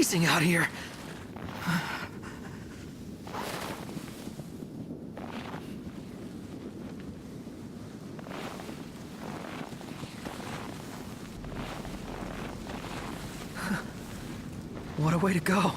freezing out here. What a way to go.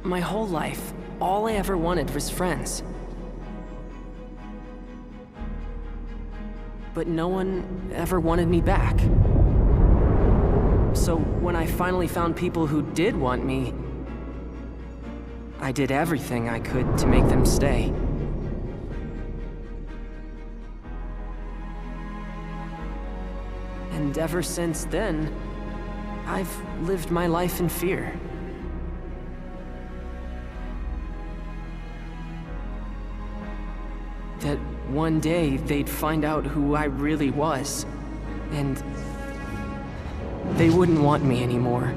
My whole life, all I ever wanted was friends. But no one ever wanted me back. So when I finally found people who did want me, I did everything I could to make them stay. And ever since then, I've lived my life in fear. That one day they'd find out who I really was, and they wouldn't want me anymore.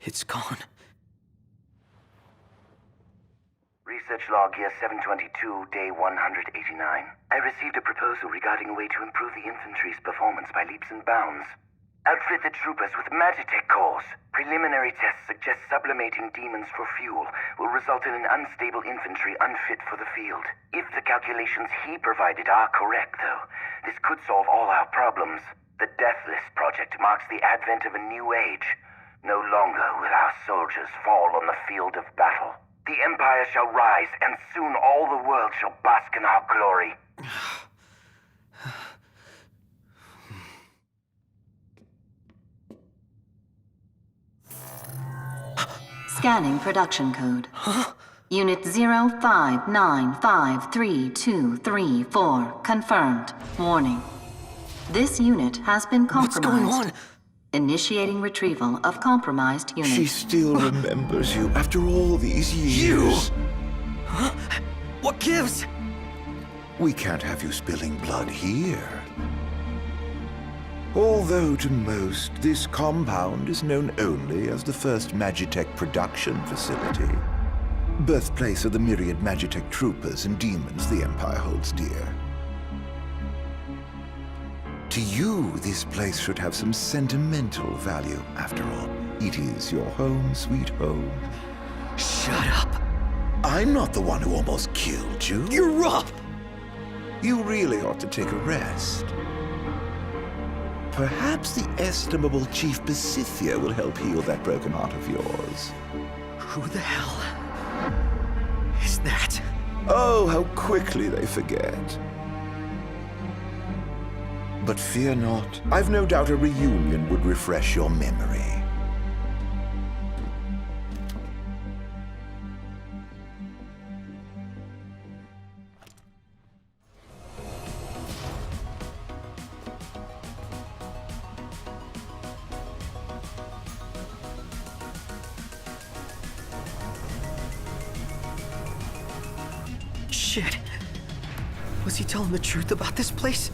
It's gone. Research log year 722, day 189. I received a proposal regarding a way to improve the infantry's performance by leaps and bounds. Outfit the troopers with Magitech cores. Preliminary tests suggest sublimating demons for fuel will result in an unstable infantry unfit for the field. If the calculations he provided are correct, though, this could solve all our problems. The Deathless Project marks the advent of a new age. No longer will our soldiers fall on the field of battle. The Empire shall rise, and soon all the world shall bask in our glory. Scanning production code. Unit 05953234 confirmed. Warning. This unit has been compromised. What's going on? Initiating retrieval of compromised unit. She still remembers you after all these years. You? Huh? What gives? We can't have you spilling blood here. Although to most, this compound is known only as the first Magitech production facility. Birthplace of the myriad Magitech troopers and demons the Empire holds dear. To you, this place should have some sentimental value. After all, it is your home, sweet home. Shut up. I'm not the one who almost killed you. You're up! You really ought to take a rest. Perhaps the estimable Chief Besithia will help heal that broken heart of yours. Who the hell is that? Oh, how quickly they forget. But fear not. I've no doubt a reunion would refresh your memory. Shit. Was he telling the truth about this place?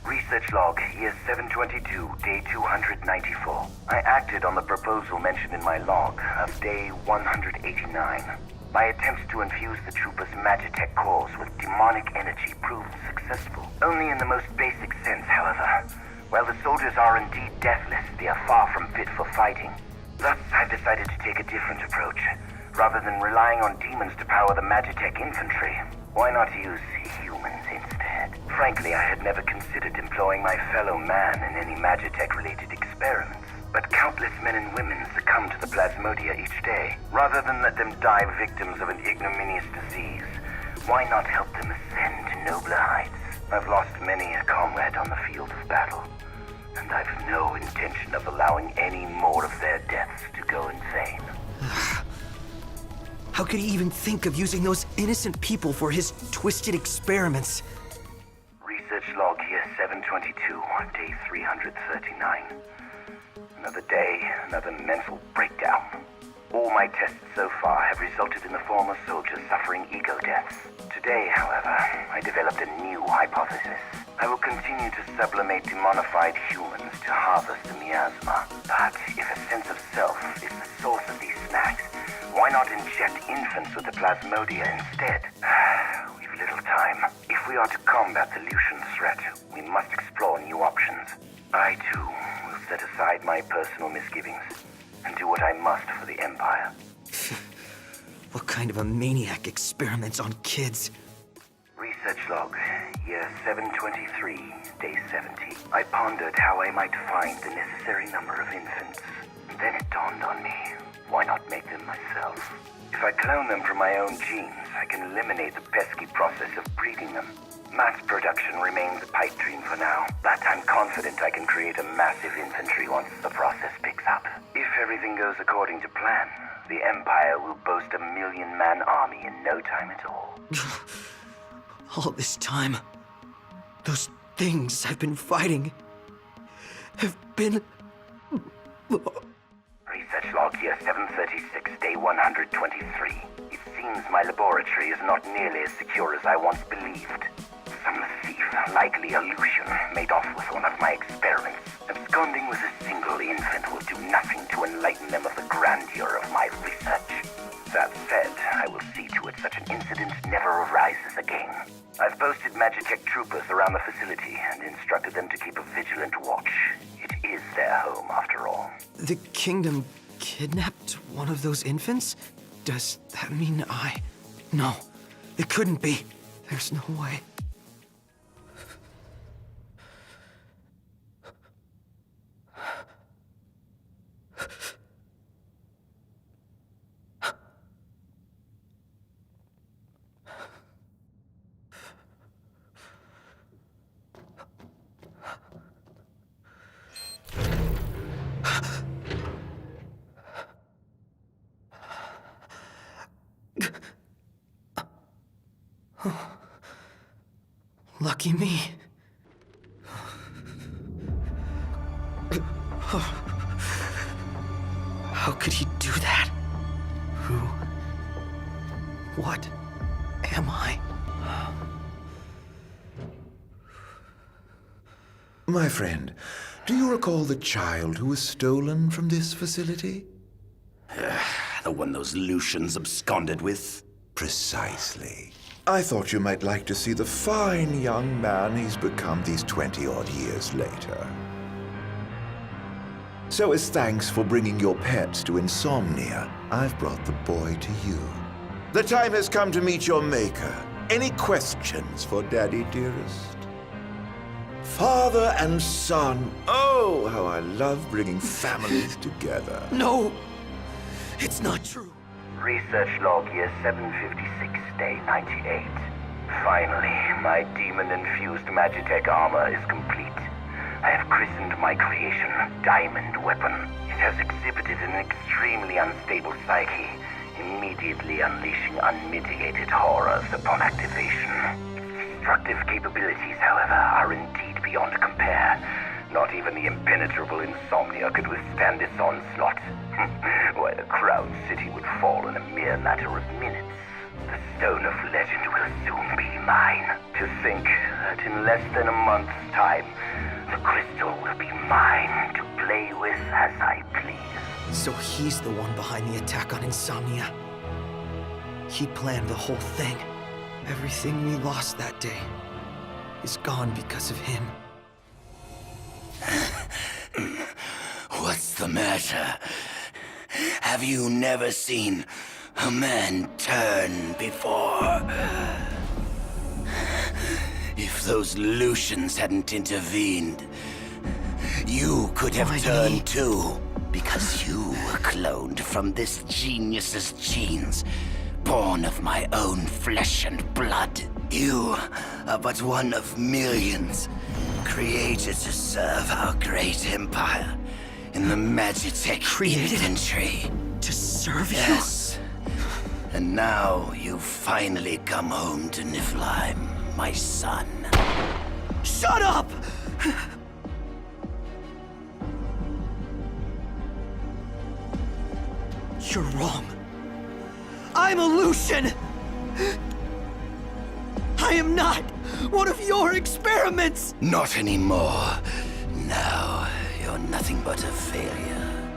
Research log, year 722, day 294. I acted on the proposal mentioned in my log of day 189. My attempts to infuse the troopers' Magitech cores with demonic energy proved successful. Only in the most basic sense, however. While the soldiers are indeed deathless, they are far from fit for fighting. Thus, I've decided to take a different approach. Rather than relying on demons to power the Magitech infantry, why not use humans instead? Frankly, I had never considered employing my fellow man in any Magitech-related experiments. But countless men and women succumb to the plasmodia each day. Rather than let them die victims of an ignominious disease, why not help them ascend to nobler heights? I've lost many a comrade on the field of battle, and I've no intention of allowing any more of their deaths to go in vain. How could he even think of using those innocent people for his twisted experiments? Research log here 722, day 339. Another day, another mental breakdown. All my tests so far have resulted in the former soldiers suffering ego deaths. Today, however, I developed a new hypothesis. I will continue to sublimate demonified humans to harvest the miasma. But if a sense of self is the source of these snacks, why not inject infants with the plasmodia instead? We've little time. If we are to combat the Lucian threat, we must explore new options. I, too, will set aside my personal misgivings and do what I must for the Empire. What kind of a maniac experiments on kids? Research log, year 723, day 70. I pondered how I might find the necessary number of infants. Then it dawned on me, why not make them myself? If I clone them from my own genes, I can eliminate the pesky process of breeding them. Mass production remains a pipe dream for now, but I'm confident I can create a massive infantry once the process picks up. If everything goes according to plan, the Empire will boast a 1,000,000-man army in no time at all. All this time, those things I've been fighting have been... Research log here 736, day 123. It seems my laboratory is not nearly as secure as I once believed. Some thief, likely a Lucian, made off with one of my experiments. Absconding with a single infant will do nothing to enlighten them of the grandeur of my research. That said, I will see to it such an incident never arises again. I've posted Magitech troopers around the facility and instructed them to keep a vigilant watch. It is their home, after all. The kingdom kidnapped one of those infants? Does that mean I... No, it couldn't be. There's no way. Lucky me. How could he do that? Who? What am I? My friend, do you recall the child who was stolen from this facility? The one those Lucians absconded with? Precisely. I thought you might like to see the fine young man he's become these 20-odd years later. So as thanks for bringing your pets to Insomnia, I've brought the boy to you. The time has come to meet your maker. Any questions for Daddy, dearest? Father and son. Oh, how I love bringing families together. No! It's not true. Research log year 756, day 98. Finally, my demon-infused Magitech armor is complete. I have christened my creation Diamond Weapon. It has exhibited an extremely unstable psyche, immediately unleashing unmitigated horrors upon activation. Its destructive capabilities, however, are indeed beyond compare. Not even the impenetrable insomnia could withstand this onslaught. Why, the Crown City would fall in a mere matter of minutes. The Stone of Legend will soon be mine. To think that in less than a month's time, the crystal will be mine to play with as I please. So he's the one behind the attack on Insomnia. He planned the whole thing. Everything we lost that day is gone because of him. What's the matter? Have you never seen a man turn before? If those Lucians hadn't intervened, you could have Why turned me? too. Because you were cloned from this genius's genes, born of my own flesh and blood. You are but one of millions, created to serve our great empire in the Magitech Created? infantry. To serve you? Yes. And now you've finally come home to Niflheim, my son. Shut up! You're wrong. I'm a Lucian! I am not one of your experiments! Not anymore. Now, you're nothing but a failure.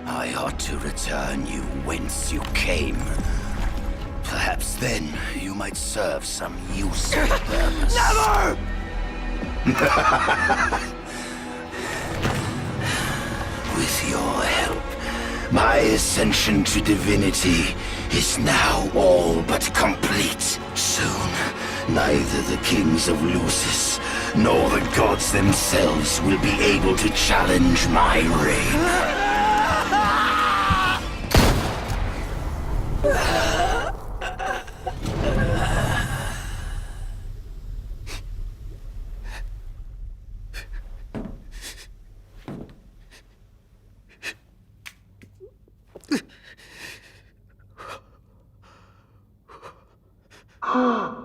I ought to return you whence you came. Perhaps then you might serve some useful purpose. Never! With your help, my ascension to divinity is now all but complete. Soon, neither the kings of Lucis nor the gods themselves will be able to challenge my reign.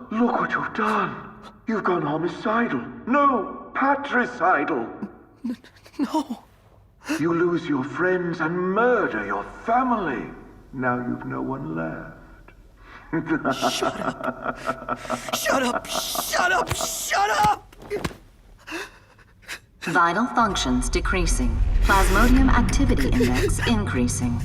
Look what you've done. You've gone homicidal. No, patricidal. No. You lose your friends and murder your family. Now you've no one left. Shut up! Shut up! Shut up! Shut up! Vital functions decreasing. Plasmodium activity index increasing.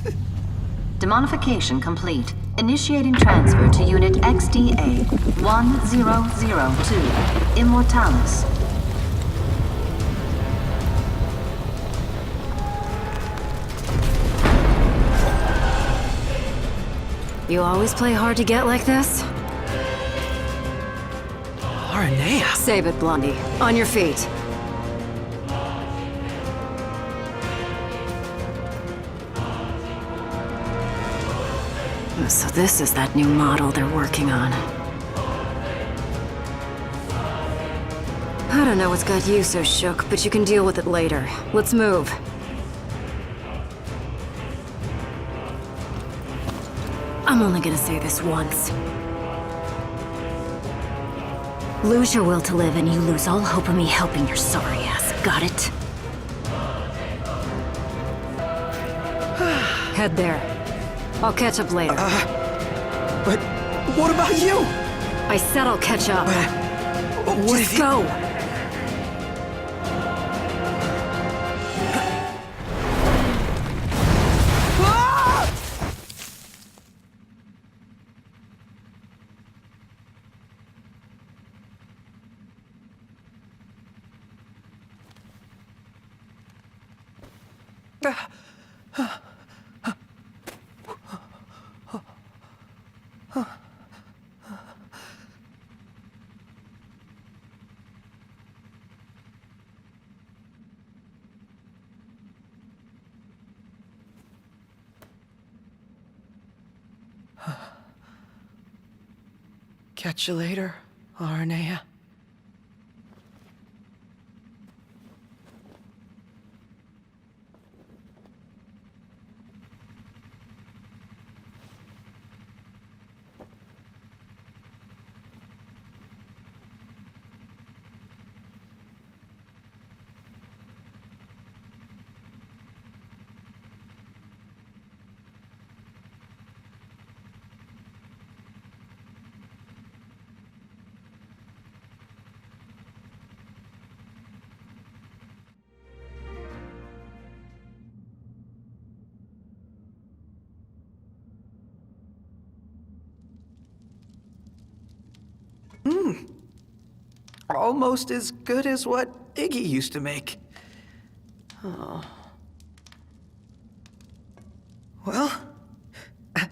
Demonification complete. Initiating transfer to Unit XDA 1002. Immortalis. You always play hard to get like this? Aranea. Save it, Blondie. On your feet. So this is that new model they're working on. I don't know what's got you so shook, but you can deal with it later. Let's move. I'm only gonna say this once. Lose your will to live and you lose all hope of me helping your sorry ass. Got it? Head there. I'll catch up later. But what about you? I said I'll catch up. What Just if go! Catch you later, Aranea. Almost as good as what Iggy used to make. Oh. Well, at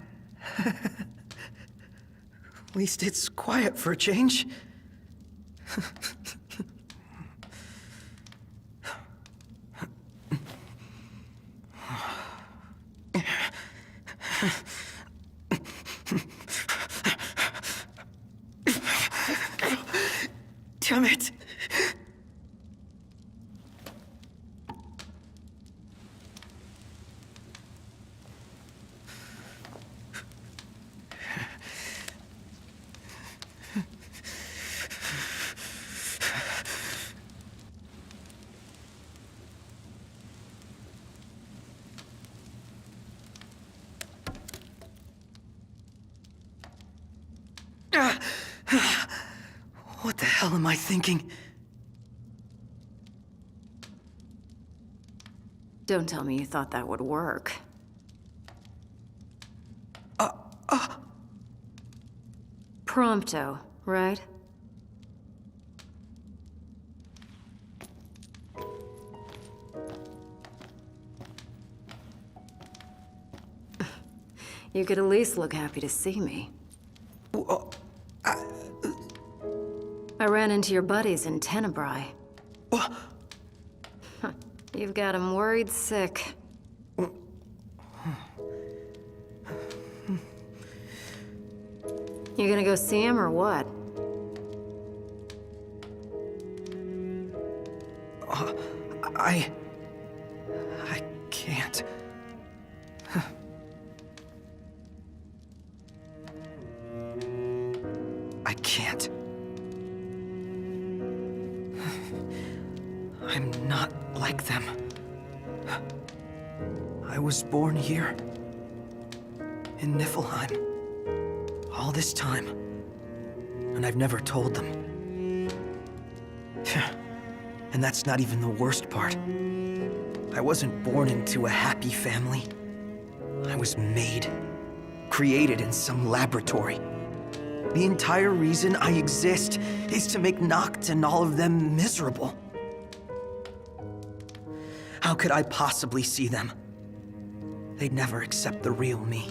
least it's quiet for a change. Damn it! What the hell am I thinking? Don't tell me you thought that would work. Promto, right? You could at least look happy to see me. I ran into your buddies in Tenebrae. What? You've got them worried sick. You gonna go see him or what? I can't. I can't. I'm not like them. I was born here, in Niflheim, all this time, and I've never told them. And that's not even the worst part. I wasn't born into a happy family. I was made, created in some laboratory. The entire reason I exist is to make Noct and all of them miserable. How could I possibly see them? They'd never accept the real me.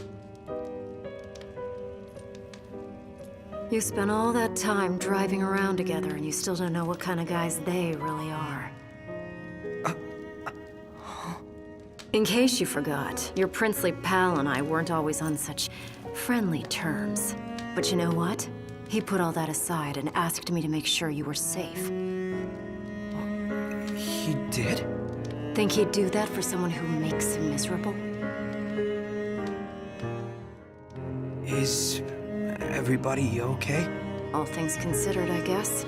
You spent all that time driving around together and you still don't know what kind of guys they really are. In case you forgot, your princely pal and I weren't always on such friendly terms. But you know what? He put all that aside and asked me to make sure you were safe. He did? Think he'd do that for someone who makes him miserable? Is everybody okay? All things considered, I guess.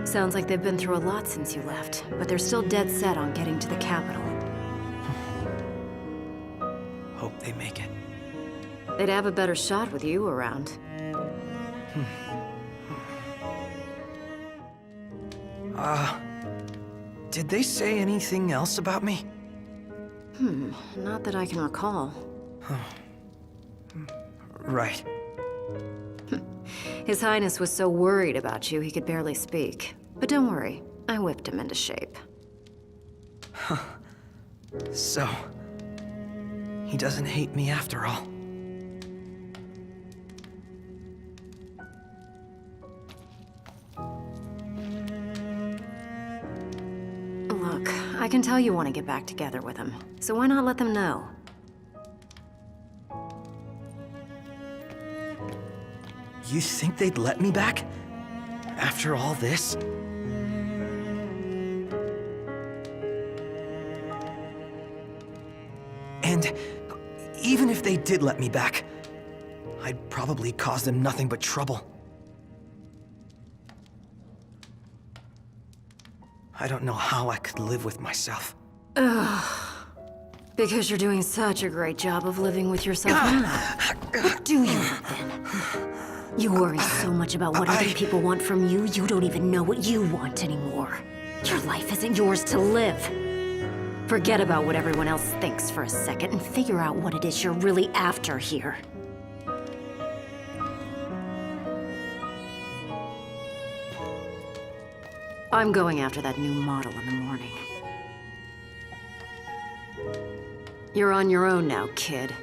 Sounds like they've been through a lot since you left, but they're still dead set on getting to the capital. Hope they make it. They'd have a better shot with you around. Did they say anything else about me? Not that I can recall. Right. His Highness was so worried about you he could barely speak. But don't worry, I whipped him into shape. So, he doesn't hate me after all. Look, I can tell you want to get back together with him, so why not let them know? You think they'd let me back? After all this? And even if they did let me back, I'd probably cause them nothing but trouble. I don't know how I could live with myself. Because you're doing such a great job of living with yourself now. What do you want then? You worry so much about what other people want from you, you don't even know what you want anymore. Your life isn't yours to live. Forget about what everyone else thinks for a second and figure out what it is you're really after here. I'm going after that new model in the morning. You're on your own now, kid.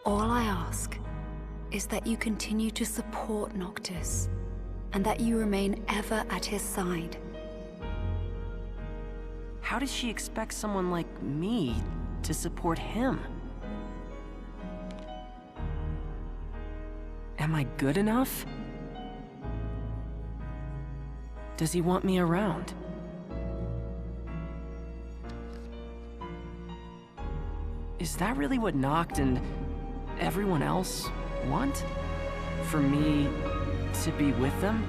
All I ask is that you continue to support Noctis, and that you remain ever at his side. How does she expect someone like me to support him? Am I good enough? Does he want me around? Is that really what Noct and everyone else want? For me to be with them?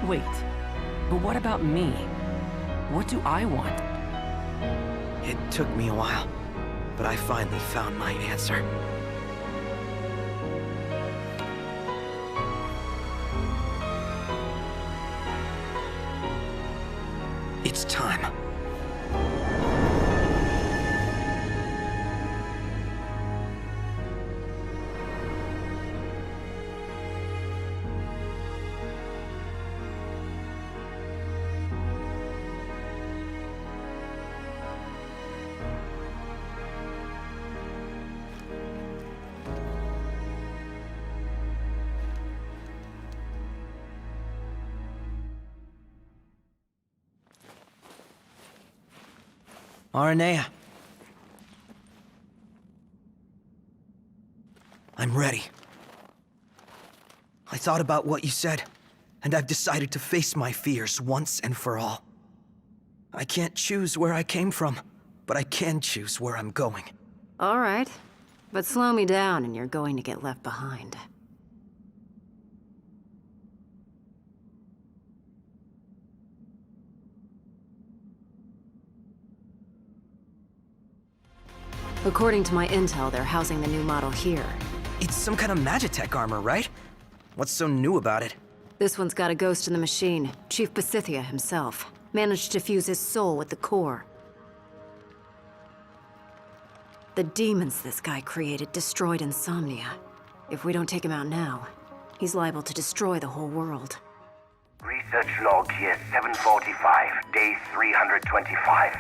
Wait, but what about me? What do I want? It took me a while, but I finally found my answer. It's time. Aranea. I'm ready. I thought about what you said, and I've decided to face my fears once and for all. I can't choose where I came from, but I can choose where I'm going. All right. But slow me down and you're going to get left behind. According to my intel, they're housing the new model here. It's some kind of Magitech armor, right? What's so new about it? This one's got a ghost in the machine. Chief Pasithia himself. Managed to fuse his soul with the core. The demons this guy created destroyed Insomnia. If we don't take him out now, he's liable to destroy the whole world. Research log year 745, day 325.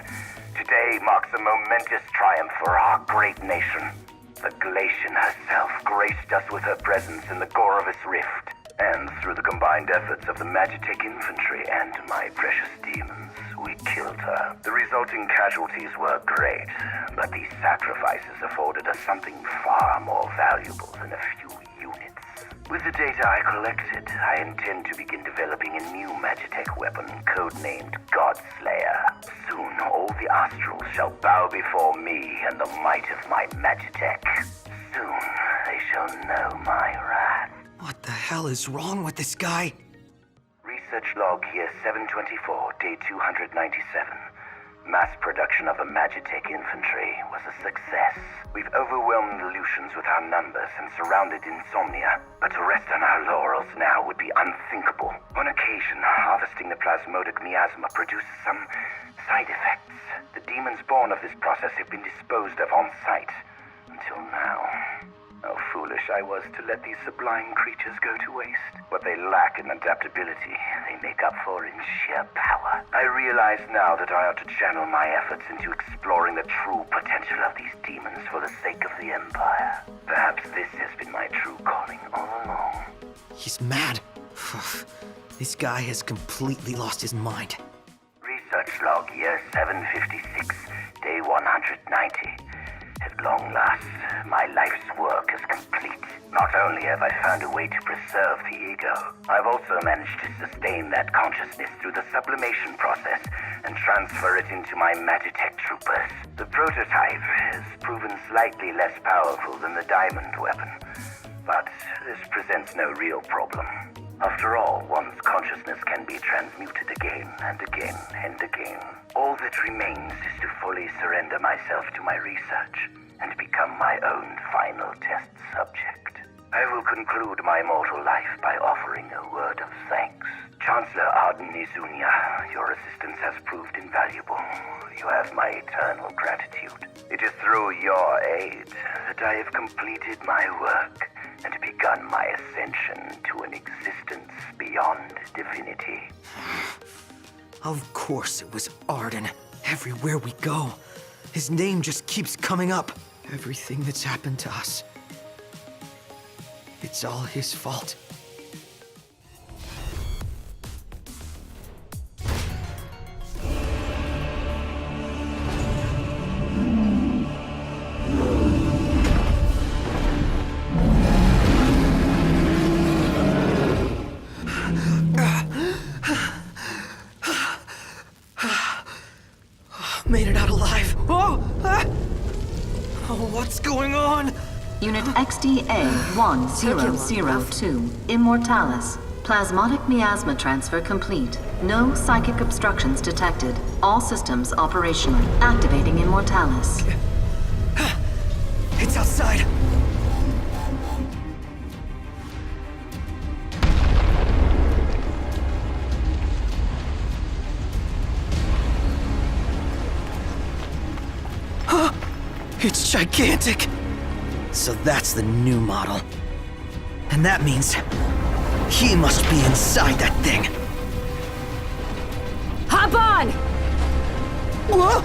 Today marks a momentous triumph for our great nation. The Glacian herself graced us with her presence in the Gorovus Rift, and through the combined efforts of the Magitech infantry and my precious demons, we killed her. The resulting casualties were great, but these sacrifices afforded us something far more valuable than a few units. With the data I collected, I intend to begin developing a new Magitech weapon codenamed Godslayer. Soon, all the Astrals shall bow before me and the might of my Magitech. Soon, they shall know my wrath. What the hell is wrong with this guy? Research log year 724, day 297. Mass production of a Magitech infantry was a success. We've overwhelmed the Lucians with our numbers and surrounded Insomnia, but to rest on our laurels now would be unthinkable. On occasion, harvesting the plasmodic miasma produces some side effects. The demons born of this process have been disposed of on site. Until now. How foolish I was to let these sublime creatures go to waste. What they lack in adaptability, they make up for in sheer power. I realize now that I ought to channel my efforts into exploring the true potential of these demons for the sake of the Empire. Perhaps this has been my true calling all along. He's mad. This guy has completely lost his mind. Research log year 756, day 190. At long last, my life's work is complete. Not only have I found a way to preserve the ego, I've also managed to sustain that consciousness through the sublimation process and transfer it into my Magitech troopers. The prototype has proven slightly less powerful than the diamond weapon, but this presents no real problem. After all, one's consciousness can be transmuted again and again and again. All that remains is to fully surrender myself to my research and become my own final test subject. I will conclude my mortal life by offering a word of thanks. Chancellor Arden Izunia, your assistance has proved invaluable. You have my eternal gratitude. It is through your aid that I have completed my work and begun my ascension to an existence beyond divinity. Of course it was Arden. Everywhere we go, his name just keeps coming up. Everything that's happened to us, it's all his fault. Made it out alive. Oh! Ah! Oh, what's going on? Unit XDA-1002, Immortalis. Plasmodic miasma transfer complete. No psychic obstructions detected. All systems operational. Activating Immortalis. It's outside. It's gigantic! So that's the new model. And that means he must be inside that thing. Hop on! Whoa!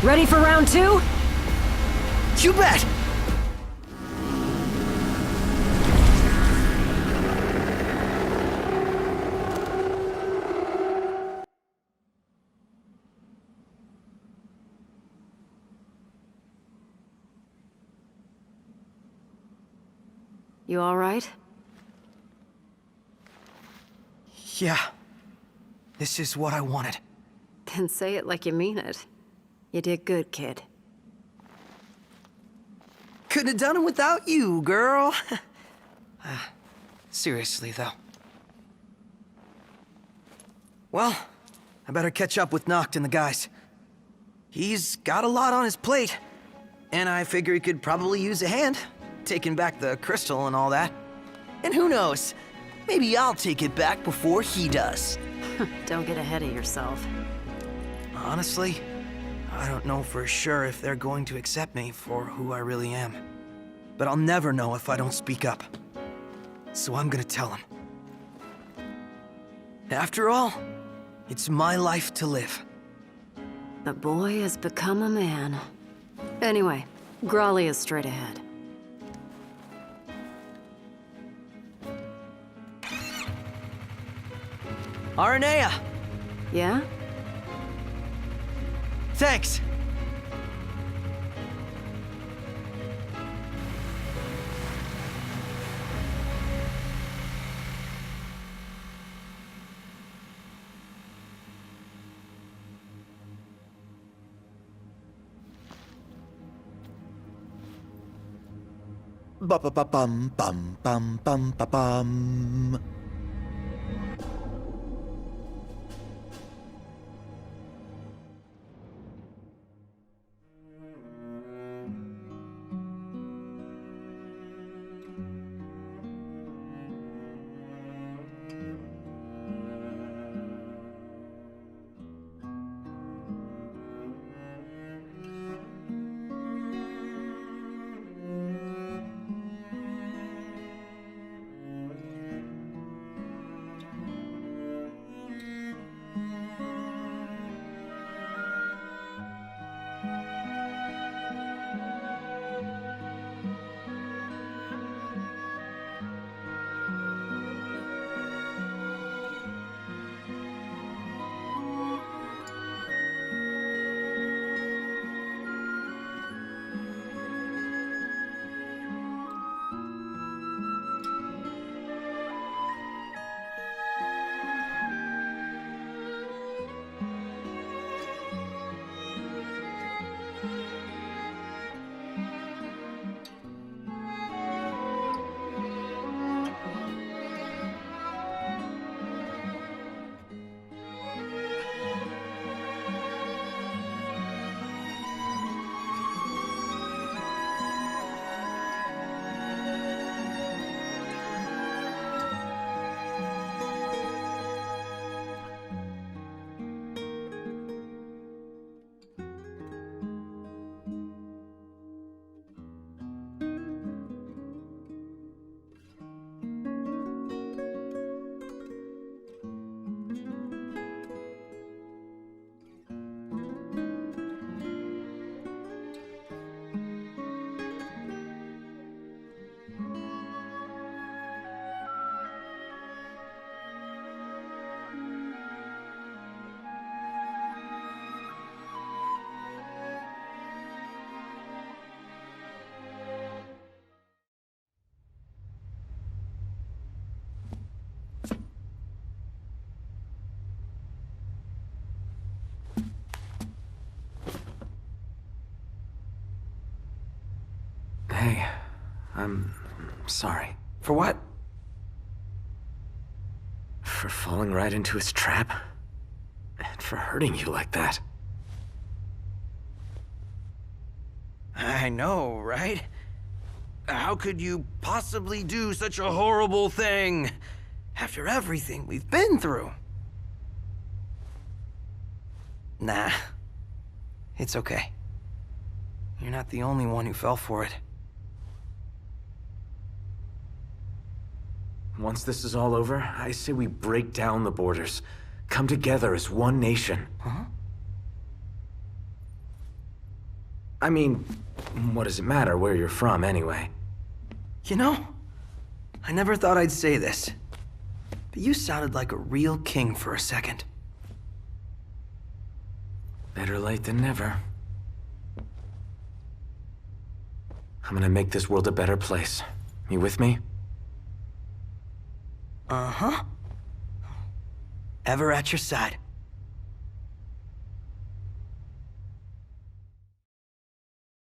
Ready for round two? You bet! You all right? Yeah. This is what I wanted. Then say it like you mean it. You did good, kid. Couldn't have done it without you, girl. Seriously, though. Well, I better catch up with Noct and the guys. He's got a lot on his plate, and I figure he could probably use a hand, taking back the crystal and all that. And who knows, maybe I'll take it back before he does. Don't get ahead of yourself. Honestly, I don't know for sure if they're going to accept me for who I really am. But I'll never know if I don't speak up. So I'm gonna tell them. After all, it's my life to live. The boy has become a man. Anyway, Grawley is straight ahead. Aranea! Yeah? Thanks! Ba-ba-ba-bum, bum, bum, bum, ba-bum. Hey, I'm sorry. For what? For falling right into his trap. And for hurting you like that. I know, right? How could you possibly do such a horrible thing after everything we've been through? Nah, it's okay. You're not the only one who fell for it. Once this is all over, I say we break down the borders. Come together as one nation. Huh? I mean, what does it matter where you're from, anyway? You know, I never thought I'd say this, but you sounded like a real king for a second. Better late than never. I'm gonna make this world a better place. You with me? Uh-huh. Ever at your side.